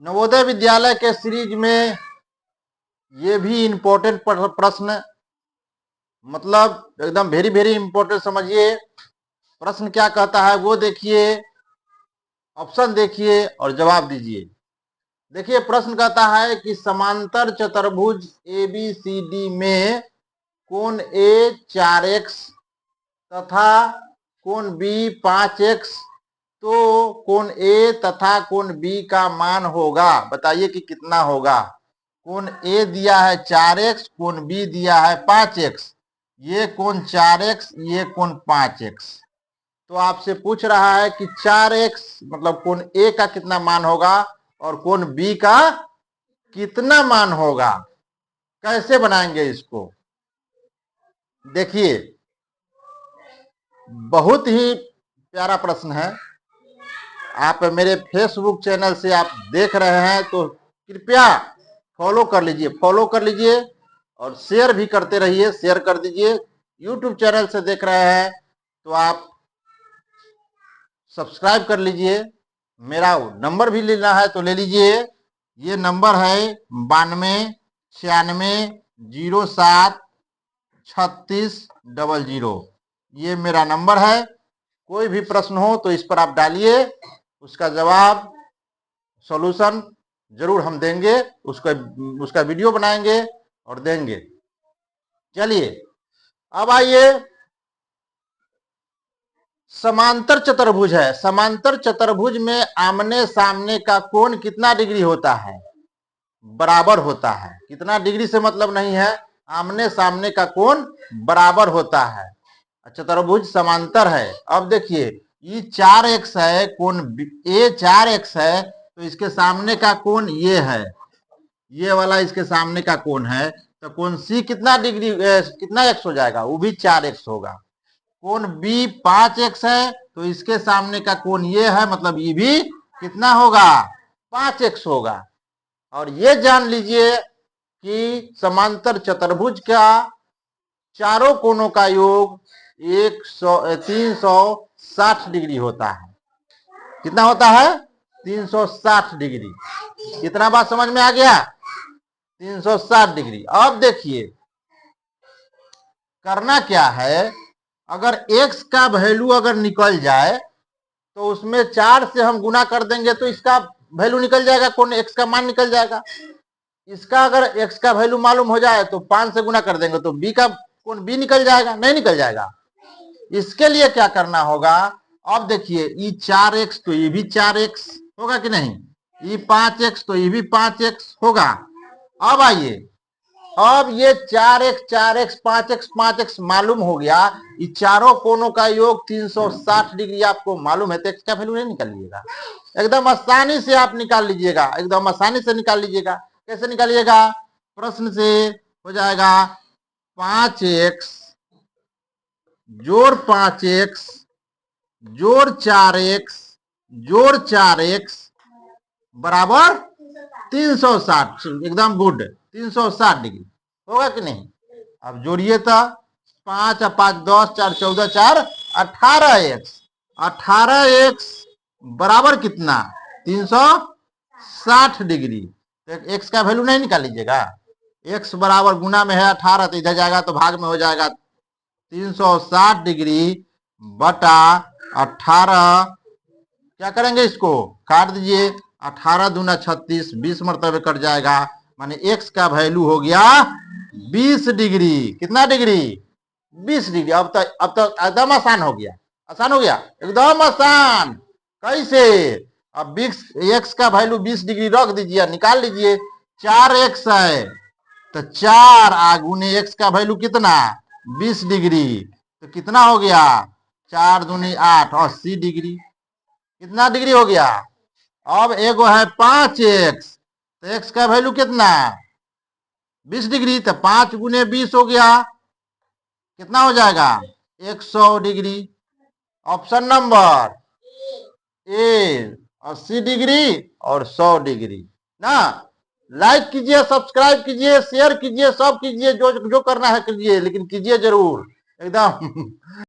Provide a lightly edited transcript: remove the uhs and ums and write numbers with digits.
नवोदय विद्यालय के सीरीज में ये भी इम्पोर्टेंट प्रश्न, मतलब एकदम वेरी वेरी इंपॉर्टेंट समझिए। प्रश्न क्या कहता है वो देखिए, ऑप्शन देखिए और जवाब दीजिए। देखिए प्रश्न कहता है कि समांतर चतुर्भुज ABCD में कोण A 4x तथा कोण B 5x, तो कोण A तथा कोण B का मान होगा। बताइए कि कितना होगा। कोण A दिया है 4x, कोण B दिया है 5x। ये कोण 4x, ये कोण 5x। तो आपसे पूछ रहा है कि 4x मतलब कोण A का कितना मान होगा और कोण B का कितना मान होगा। कैसे बनाएंगे इसको, देखिए बहुत ही प्यारा प्रश्न है। आप मेरे फेसबुक चैनल से आप देख रहे हैं तो कृपया फॉलो कर लीजिए, और शेयर भी करते रहिए, शेयर कर दीजिए। यूट्यूब चैनल से देख रहे हैं तो आप सब्सक्राइब कर लीजिए। मेरा नंबर भी लेना है तो ले लीजिए। ये नंबर है 9296073600। ये मेरा नंबर है। कोई भी प्रश्न हो तो इस पर आप डालिए, उसका जवाब सॉल्यूशन जरूर हम देंगे, उसका वीडियो बनाएंगे और देंगे। चलिए अब आइए, समांतर चतुर्भुज है। समांतर चतुर्भुज में आमने सामने का कोण कितना डिग्री होता है? बराबर होता है। कितना डिग्री से मतलब नहीं है, आमने सामने का कोण बराबर होता है। चतुर्भुज समांतर है। अब देखिए ये 4x है, कोण A 4x है, तो इसके सामने का कोण ये है, ये वाला इसके सामने का कोण है। तो कोण C कितना डिग्री कितना x हो जाएगा? वो भी 4x होगा। कोण B 5x है, तो इसके सामने का कोण ये है, मतलब ये भी कितना होगा? 5x होगा। और ये जान लीजिए कि समांतर चतुर्भुज का चारों कोणों का योग 360 डिग्री होता है। कितना होता है? 360 डिग्री। कितना बात समझ में आ गया? 360 डिग्री। अब देखिए करना क्या है, अगर x का वैल्यू अगर निकल जाए तो उसमें 4 से हम गुना कर देंगे तो इसका वैल्यू निकल जाएगा, कोण x का मान निकल जाएगा। इसका अगर x का वैल्यू मालूम हो जाए तो 5 से गुना कर देंगे तो b का कोण b निकल जाएगा, नहीं निकल जाएगा। इसके लिए क्या करना होगा, अब देखिए ये 4x तो ये भी 4x होगा कि नहीं, ये 5x तो ये भी 5x होगा। अब आइए, अब ये 4x 4x 5x 5x मालूम हो गया, ये चारों कोणों का योग 360 डिग्री आपको मालूम है, तो x का वैल्यू नहीं निकालिएगा, एकदम आसानी से आप निकाल लीजिएगा, एकदम आसानी से निकाल लीजिएगा। कैसे निकालिएगा? प्रश्न से हो जाएगा 5x जोड़ 5x जोड़ 4x जोड़ 4x बराबर 360। एकदम गुड, 360 डिग्री होगा कि नहीं? अब जोड़िए तो 5 और 5 10, 4 14, 4 18x। 18x बराबर कितना? 360 डिग्री। तो x का वैल्यू नहीं निकाल लीजिएगा। x बराबर गुना में है 18, तो इधर जाएगा तो भाग में हो जाएगा 360 डिग्री बटा 18। क्या करेंगे, इसको काट दीजिए। 18 दूना 36, 20 मरतबे कट जाएगा, माने x का वैल्यू हो गया 20 डिग्री। कितना डिग्री? 20 डिग्री। अब तो एकदम आसान हो गया, आसान हो गया, एकदम आसान। कैसे? अब x का वैल्यू 20 डिग्री रख दीजिए, निकाल लीजिए। 4x है तो 4 आगुने x का वैल्यू कितना? 20 डिग्री। तो कितना हो गया? 4 दूनी 8, 80 डिग्री। कितना डिग्री हो गया? अब एगो है 5x, तो x का वैल्यू कितना? 20 डिग्री। तो 5 गुने 20 हो गया, कितना हो जाएगा? 100 degree. Option number A 80 degree और 100 डिग्री ना। लाइक कीजिए, सब्सक्राइब कीजिए, शेयर कीजिए, सब कीजिए, जो जो करना है कीजिए, लेकिन कीजिए जरूर एकदम